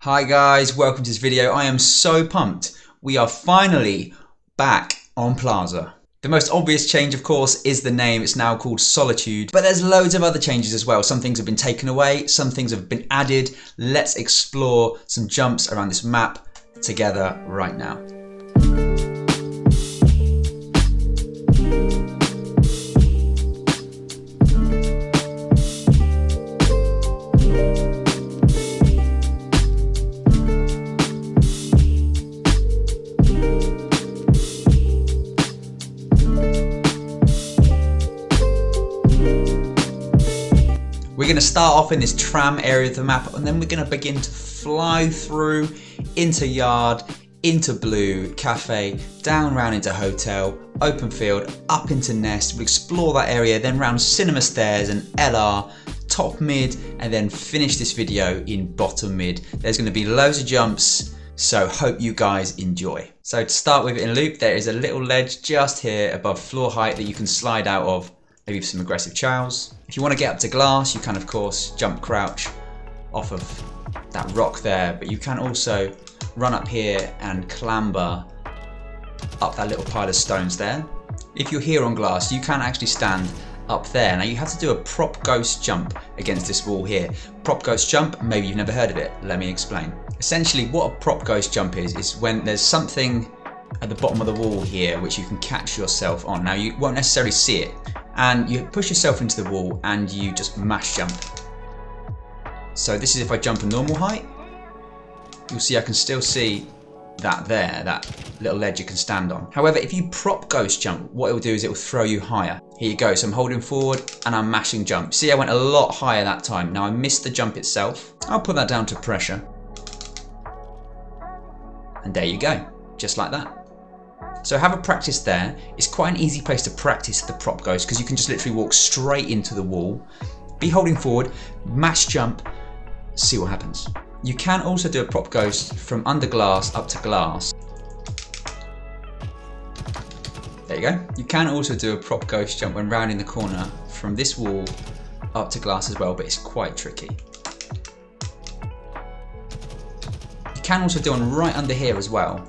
Hi guys, welcome to this video. I am so pumped. We are finally back on PLAZA. The most obvious change, of course, is the name. It's now called Solitude, but there's loads of other changes as well. Some things have been taken away, some things have been added. Let's explore some jumps around this map together right now. We're going to start off in this tram area of the map, and then we're going to begin to fly through into yard, into blue, cafe, down round into hotel, open field, up into nest. We'll explore that area, then round cinema stairs and LR, top mid, and then finish this video in bottom mid. There's going to be loads of jumps, so hope you guys enjoy. So to start with in loop, there is a little ledge just here above floor height that you can slide out of, maybe for some aggressive chows. If you want to get up to glass, you can of course jump crouch off of that rock there, but you can also run up here and clamber up that little pile of stones there. If you're here on glass, you can actually stand up there. Now you have to do a prop ghost jump against this wall here. Prop ghost jump, maybe you've never heard of it. Let me explain. Essentially what a prop ghost jump is when there's something at the bottom of the wall here which you can catch yourself on. Now you won't necessarily see it, and you push yourself into the wall and you just mash jump. So this is if I jump a normal height. You'll see I can still see that there, that little ledge you can stand on. However, if you prop ghost jump, what it will do is it will throw you higher. Here you go, so I'm holding forward and I'm mashing jump. See, I went a lot higher that time. Now I missed the jump itself. I'll put that down to pressure. And there you go, just like that. So have a practice there. It's quite an easy place to practice the prop ghost because you can just literally walk straight into the wall, be holding forward, mash jump, see what happens. You can also do a prop ghost from under glass up to glass. There you go. You can also do a prop ghost jump when rounding the corner from this wall up to glass as well, but it's quite tricky. You can also do one right under here as well.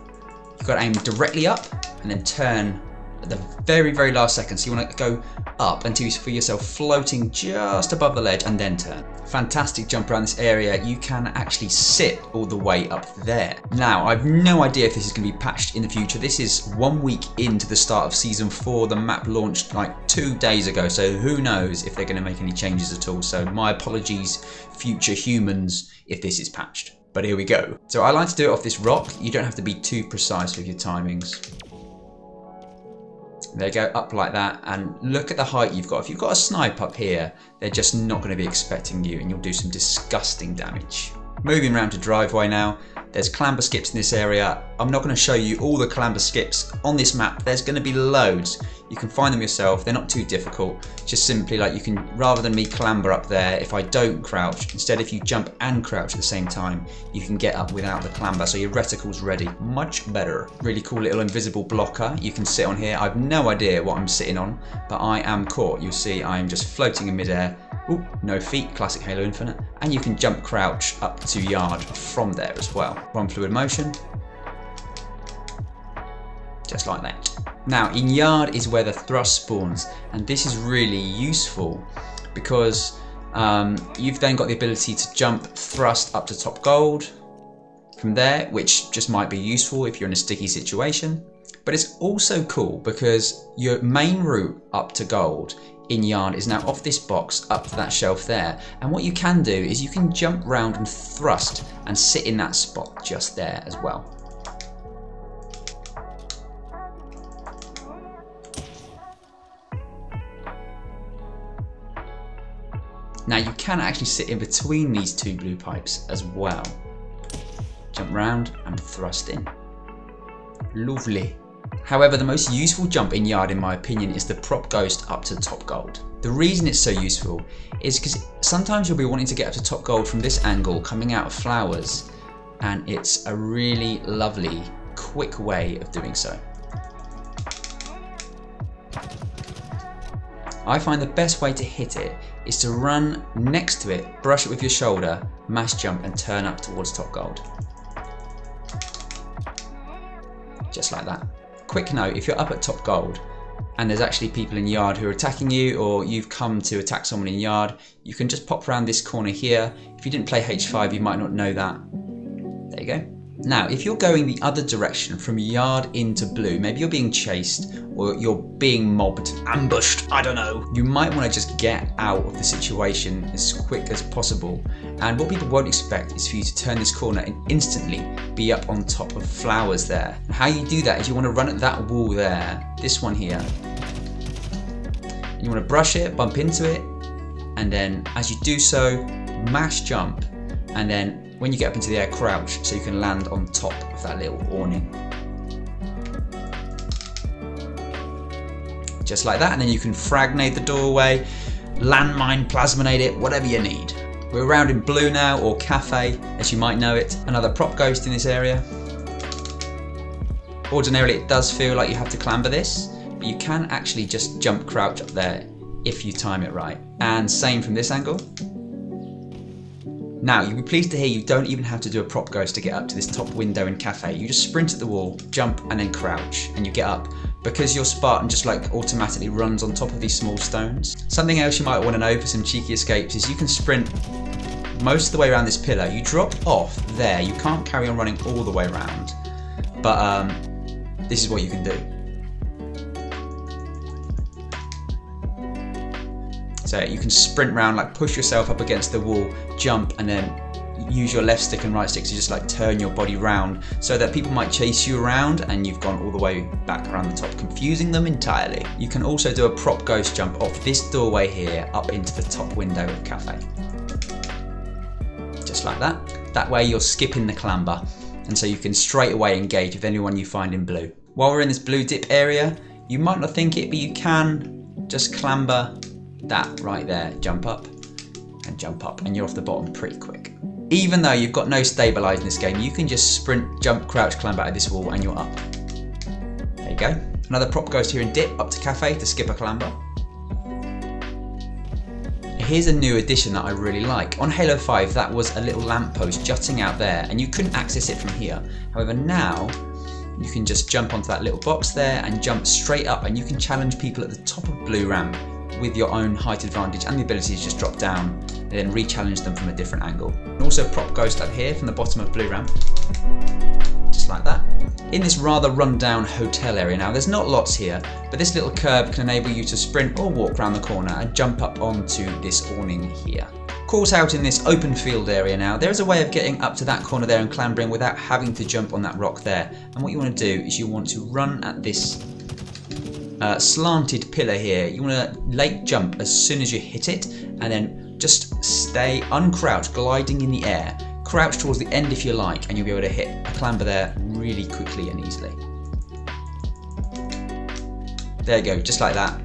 You've got to aim directly up and then turn at the very, very last second. So you want to go up until you feel yourself floating just above the ledge and then turn. Fantastic jump around this area. You can actually sit all the way up there. Now, I've no idea if this is going to be patched in the future. This is 1 week into the start of season 4. The map launched like 2 days ago, so who knows if they're going to make any changes at all. So my apologies, future humans, if this is patched. But here we go. So I like to do it off this rock. You don't have to be too precise with your timings. There you go, up like that, and look at the height you've got. If you've got a snipe up here, they're just not going to be expecting you and you'll do some disgusting damage. Moving around to driveway now. There's clamber skips in this area. I'm not going to show you all the clamber skips on this map. There's going to be loads. You can find them yourself. They're not too difficult. Just simply like you can, rather than me clamber up there, if I don't crouch, instead if you jump and crouch at the same time, you can get up without the clamber. So your reticle's ready. Much better. Really cool little invisible blocker. You can sit on here. I've no idea what I'm sitting on, but I am caught. You'll see I am just floating in midair. Ooh, no feet, classic Halo Infinite. And you can jump crouch up to yard from there as well. One fluid motion. Just like that. Now in yard is where the thrust spawns, and this is really useful because you've then got the ability to jump thrust up to top gold from there, which just might be useful if you're in a sticky situation. But it's also cool because your main route up to gold in yard is now off this box up to that shelf there, and what you can do is you can jump round and thrust and sit in that spot just there as well. Now you can actually sit in between these two blue pipes as well. Jump round and thrust in. Lovely. However, the most useful jump in yard in my opinion is the prop ghost up to top gold. The reason it's so useful is because sometimes you'll be wanting to get up to top gold from this angle coming out of flowers, and it's a really lovely quick way of doing so. I find the best way to hit it is to run next to it, brush it with your shoulder, mash jump and turn up towards top gold. Just like that. Quick note, if you're up at top gold and there's actually people in yard who are attacking you, or you've come to attack someone in yard, you can just pop around this corner here. If you didn't play H5, you might not know that. There you go. Now, if you're going the other direction from yard into blue, maybe you're being chased or you're being mobbed, ambushed, I don't know. You might want to just get out of the situation as quick as possible. And what people won't expect is for you to turn this corner and instantly be up on top of flowers there. And how you do that is you want to run at that wall there, this one here. You want to brush it, bump into it, and then as you do so, mash jump, and then when you get up into the air, crouch so you can land on top of that little awning. Just like that, and then you can fragnade the doorway, landmine, plasminate it, whatever you need. We're around in blue now, or Café, as you might know it. Another prop ghost in this area. Ordinarily it does feel like you have to clamber this, but you can actually just jump crouch up there if you time it right. And same from this angle. Now, you'll be pleased to hear you don't even have to do a prop ghost to get up to this top window in Café. You just sprint at the wall, jump, and then crouch, and you get up. Because your Spartan just like automatically runs on top of these small stones. Something else you might want to know for some cheeky escapes is you can sprint most of the way around this pillar. You drop off there, you can't carry on running all the way around. But this is what you can do. So you can sprint around, like push yourself up against the wall, jump, and then use your left stick and right stick to just like turn your body round so that people might chase you around and you've gone all the way back around the top, confusing them entirely. You can also do a prop ghost jump off this doorway here up into the top window of Café. Just like that. That way you're skipping the clamber, and so you can straight away engage with anyone you find in blue. While we're in this blue dip area, you might not think it, but you can just clamber that right there, jump up, and you're off the bottom pretty quick. Even though you've got no stabilize in this game, you can just sprint, jump, crouch, climb out of this wall and you're up. There you go. Another prop ghost here in dip, up to Café to skip a clamber. Here's a new addition that I really like. On Halo 5, that was a little lamppost jutting out there and you couldn't access it from here. However, now you can just jump onto that little box there and jump straight up, and you can challenge people at the top of blue ramp with your own height advantage and the ability to just drop down and then re-challenge them from a different angle. And also prop ghost up here from the bottom of blue ramp, just like that. In this rather run-down hotel area now, there's not lots here, but this little curb can enable you to sprint or walk around the corner and jump up onto this awning here. Caught out in this open field area now, there is a way of getting up to that corner there and clambering without having to jump on that rock there. And what you want to do is you want to run at this slanted pillar here. You want to late jump as soon as you hit it, and then just stay uncrouched, gliding in the air. Crouch towards the end if you like, and you'll be able to hit a clamber there really quickly and easily. There you go, just like that.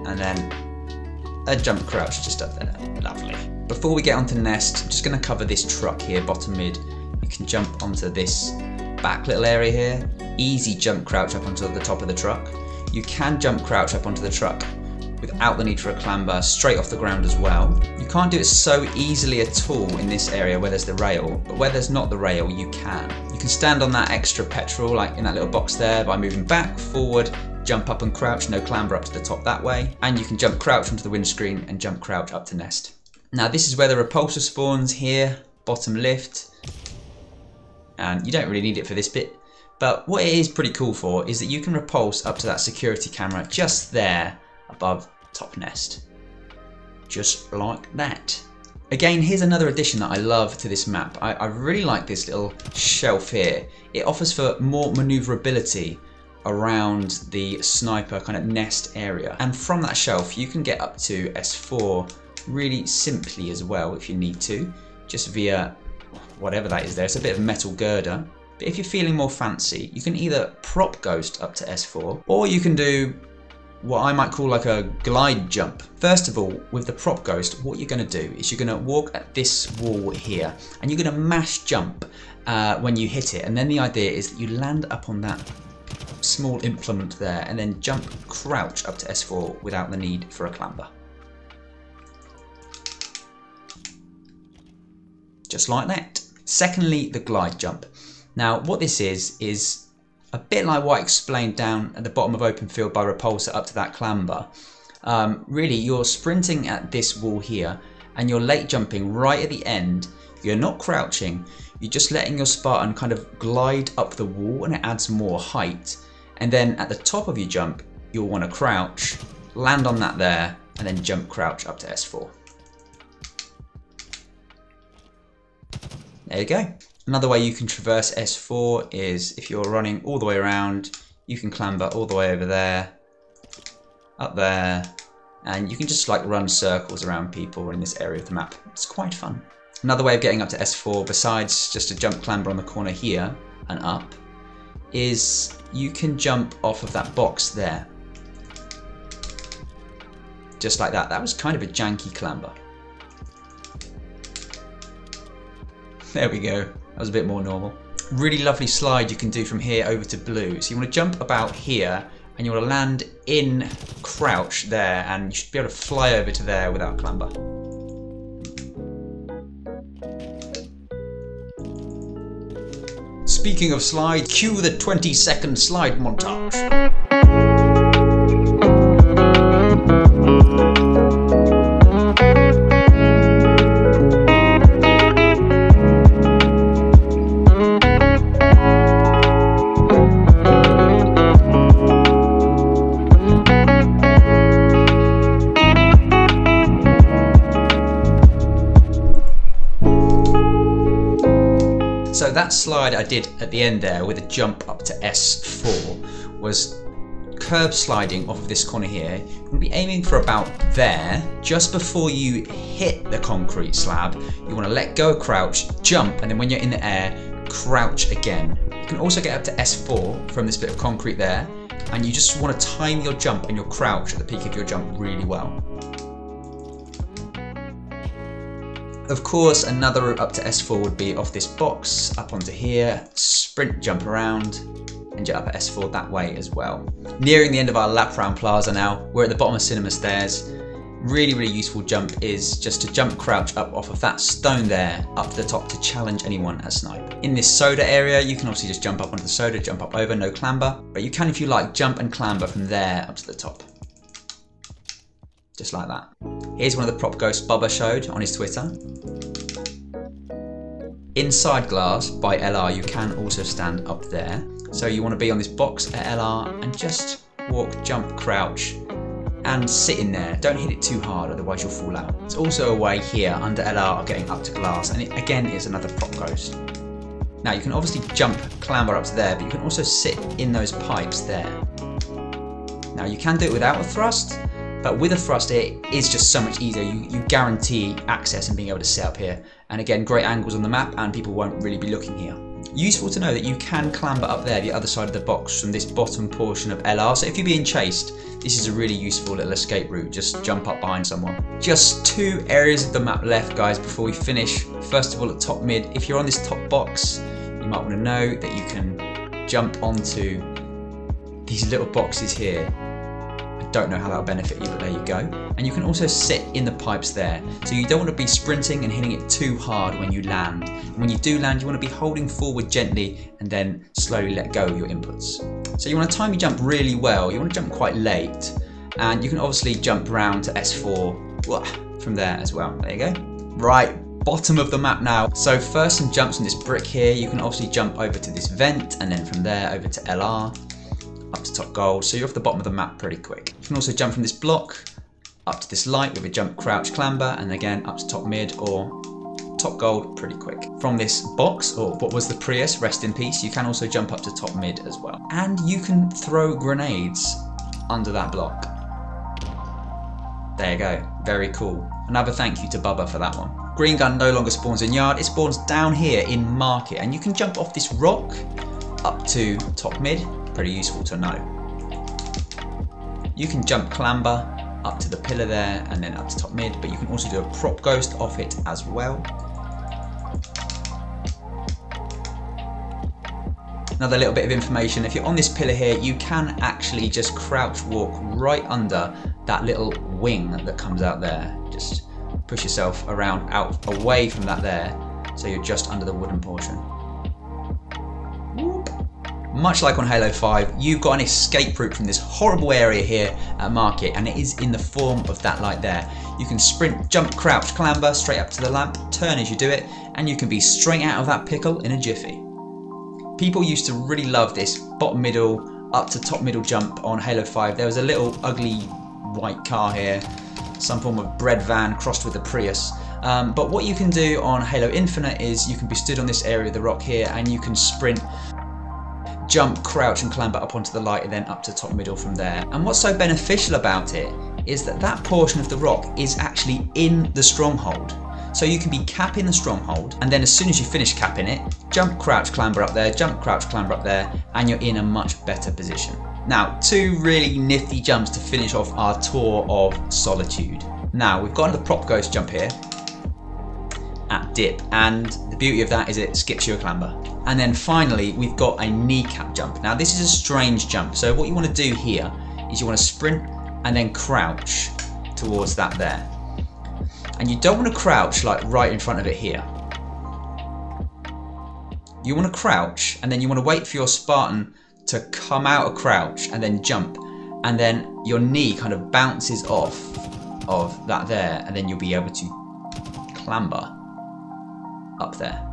And then a jump crouch just up there. Lovely. Before we get onto Nest, I'm just going to cover this truck here, BottomMid. You can jump onto this back little area here. Easy jump crouch up onto the top of the truck. You can jump crouch up onto the truck without the need for a clamber, straight off the ground as well. You can't do it so easily at all in this area where there's the rail, but where there's not the rail, you can. You can stand on that extra petrol, like in that little box there, by moving back, forward, jump up and crouch, no clamber up to the top that way. And you can jump crouch onto the windscreen and jump crouch up to Nest. Now this is where the repulsor spawns here, bottom lift. And you don't really need it for this bit. But what it is pretty cool for is that you can repulse up to that security camera just there above top Nest. Just like that. Again, here's another addition that I love to this map. I really like this little shelf here. It offers for more maneuverability around the sniper kind of nest area. And from that shelf, you can get up to S4 really simply as well if you need to, just via whatever that is there. It's a bit of metal girder. But if you're feeling more fancy, you can either prop ghost up to S4, or you can do what I might call like a glide jump. First of all, with the prop ghost, what you're going to do is you're going to walk at this wall here, and you're going to mash jump when you hit it. And then the idea is that you land up on that small implement there, and then jump crouch up to S4 without the need for a clamber. just like that. Secondly, the glide jump. Now what this is a bit like what I explained down at the bottom of open field by repulsor up to that clamber. Really, you're sprinting at this wall here and you're late jumping right at the end. You're not crouching, you're just letting your Spartan kind of glide up the wall, and it adds more height. And then at the top of your jump, you'll want to crouch, land on that there, and then jump crouch up to S4. There you go. Another way you can traverse S4 is if you're running all the way around, you can clamber all the way over there, up there, and you can just like run circles around people in this area of the map. It's quite fun. Another way of getting up to S4, besides just a jump clamber on the corner here and up, is you can jump off of that box there. Just like that. That was kind of a janky clamber. There we go. That was a bit more normal. Really lovely slide you can do from here over to blue. So you want to jump about here and you want to land in crouch there, and you should be able to fly over to there without clamber. Speaking of slide, cue the 20-second slide montage. So that slide I did at the end there with a jump up to S4 was curb sliding off of this corner here. You're going to be aiming for about there. Just before you hit the concrete slab, you want to let go, crouch, jump, and then when you're in the air, crouch again. You can also get up to S4 from this bit of concrete there, and you just want to time your jump and your crouch at the peak of your jump really well. Of course, another route up to S4 would be off this box, up onto here, sprint, jump around, and get up at S4 that way as well. Nearing the end of our lap round Plaza now, we're at the bottom of cinema stairs. Really useful jump is just to jump crouch up off of that stone there, up to the top to challenge anyone at snipe. In this soda area, you can obviously just jump up onto the soda, jump up over, no clamber, but you can, if you like, jump and clamber from there up to the top. Just like that. Here's one of the prop ghosts Bubba showed on his Twitter. Inside glass by LR, you can also stand up there. So you want to be on this box at LR and just walk, jump, crouch, and sit in there. Don't hit it too hard, otherwise you'll fall out. There's also a way here under LR of getting up to glass, and it again is another prop ghost. Now you can obviously jump, clamber up to there, but you can also sit in those pipes there. Now you can do it without a thrust, but with a thrust it is just so much easier. You guarantee access and being able to sit up here. And again, great angles on the map and people won't really be looking here. Useful to know that you can clamber up there the other side of the box from this bottom portion of LR. So if you're being chased, this is a really useful little escape route. Just jump up behind someone. Just 2 areas of the map left, guys, before we finish. First of all, at top mid, if you're on this top box, you might want to know that you can jump onto these little boxes here. Don't know how that'll benefit you, but there you go. And you can also sit in the pipes there. So you don't want to be sprinting and hitting it too hard when you land. And when you do land, you want to be holding forward gently and then slowly let go of your inputs. So you want to time your jump really well. You want to jump quite late. And you can obviously jump around to S4 from there as well. There you go. Right, bottom of the map now. So first some jumps on this brick here. You can obviously jump over to this vent and then from there over to LR. Up to top gold, so you're off the bottom of the map pretty quick. You can also jump from this block up to this light with a jump, crouch, clamber, and again up to top mid or top gold pretty quick. From this box, or what was the Prius, rest in peace, you can also jump up to top mid as well. And you can throw grenades under that block. There you go, very cool. Another thank you to Bubba for that one. Green gun no longer spawns in yard, it spawns down here in market, and you can jump off this rock up to top mid. Pretty useful to know. You can jump clamber up to the pillar there and then up to top mid, but you can also do a prop ghost off it as well. Another little bit of information, if you're on this pillar here, you can actually just crouch walk right under that little wing that comes out there. Just push yourself around out away from that there so you're just under the wooden portion. Whoop. Much like on Halo 5, you've got an escape route from this horrible area here at Market, and it is in the form of that light there. You can sprint, jump, crouch, clamber straight up to the lamp, turn as you do it, and you can be straight out of that pickle in a jiffy. People used to really love this bottom middle up to top middle jump on Halo 5. There was a little ugly white car here, some form of bread van crossed with a Prius. But what you can do on Halo Infinite is you can be stood on this area of the rock here and you can sprint, jump, crouch and clamber up onto the light and then up to top middle from there. And what's so beneficial about it is that that portion of the rock is actually in the stronghold. So you can be capping the stronghold, and then as soon as you finish capping it, jump, crouch, clamber up there, jump, crouch, clamber up there, and you're in a much better position. Now, two really nifty jumps to finish off our tour of Solitude. Now, we've got the prop ghost jump here at dip, and the beauty of that is it skips you a clamber. And then finally, we've got a kneecap jump. Now, this is a strange jump. So what you want to do here is you want to sprint and then crouch towards that there. And you don't want to crouch like right in front of it here. You want to crouch and then you want to wait for your Spartan to come out of crouch and then jump. And then your knee kind of bounces off of that there, and then you'll be able to clamber up there.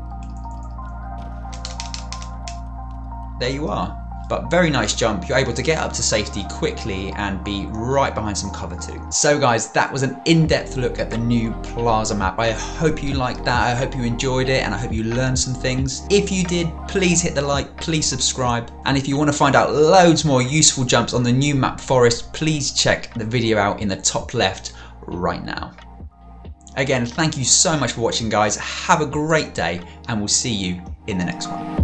There you are. But very nice jump. You're able to get up to safety quickly and be right behind some cover too. So guys, that was an in-depth look at the new PLAZA map. I hope you liked that. I hope you enjoyed it, and I hope you learned some things. If you did, please hit the like, please subscribe. And if you want to find out loads more useful jumps on the new map Forest, please check the video out in the top left right now. Again, thank you so much for watching guys. Have a great day and we'll see you in the next one.